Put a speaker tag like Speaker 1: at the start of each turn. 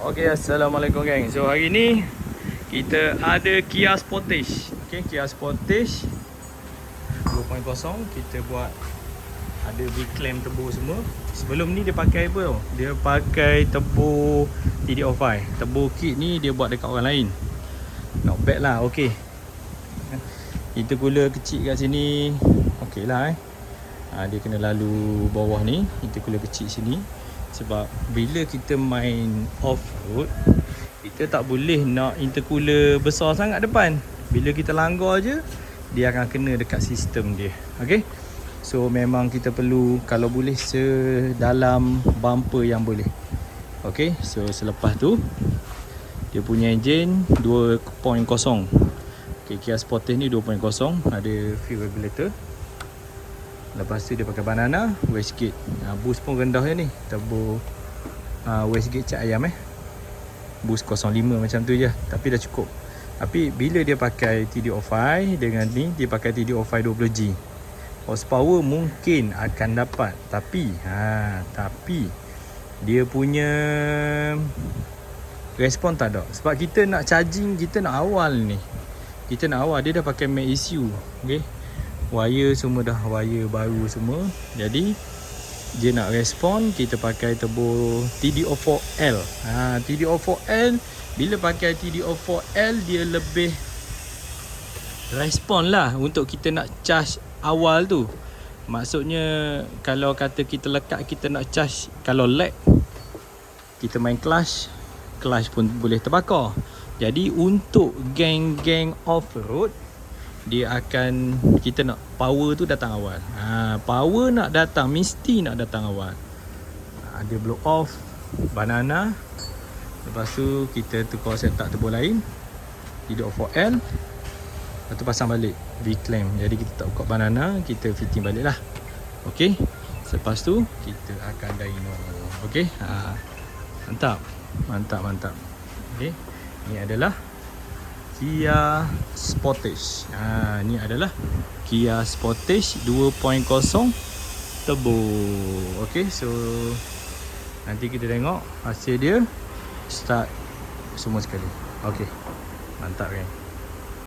Speaker 1: Okay, Assalamualaikum geng. So hari ni kita ada Kia Sportage. Okay, Kia Sportage 2.0. Kita buat ada V-clamp tebur semua. Sebelum ni dia pakai apa tau? Dia pakai tebur TD05. Tebur kit ni dia buat dekat orang lain. Not bad lah, okay. Intercooler kecil kat sini. Okay lah dia kena lalu bawah ni. Intercooler kecil sini. Sebab bila kita main off-road, kita tak boleh nak intercooler besar sangat depan. Bila kita langgar je, dia akan kena dekat sistem dia. Okay. So memang kita perlu, kalau boleh, sedalam bumper yang boleh. Okay. So selepas tu, dia punya enjin 2.0. Okay, Kia Sportage ni 2.0. Ada fuel regulator. Lepas tu dia pakai banana, wastegate. Boost pun rendah je ni. Turbo wastegate cat ayam Boost 05 macam tu je. Tapi dah cukup. Tapi bila dia pakai TD05 dengan ni, dia pakai TD05 20G. Horsepower mungkin akan dapat. Tapi dia punya respon tak ada. Sebab kita nak charging, kita nak awal ni. Dia dah pakai Mac ECU. Okay. Wire semua dah wire baru semua. Jadi dia nak respon, kita pakai turbo TD04L. TD04L, bila pakai TD04L, dia lebih respon lah untuk kita nak charge awal tu. Maksudnya kalau kata kita lekat, kita nak charge, kalau lag, kita main clutch pun boleh terbakar. Jadi untuk geng-geng off-road, dia akan, kita nak power tu datang awal. Power nak datang, mesti nak datang awal. Dia blow off banana. Lepas tu kita tukar setup turbo lain, TD04L. Lepas tu pasang balik V-clamp. Jadi kita tak buka banana, kita fitting balik lah. Okay. Lepas tu kita akan dyno. Okay. Mantap. Okay. Ni adalah Kia Sportage. Ni adalah Kia Sportage 2.0 turbo. Okay, so nanti kita tengok hasil dia start semua sekali. Okay, mantap kan.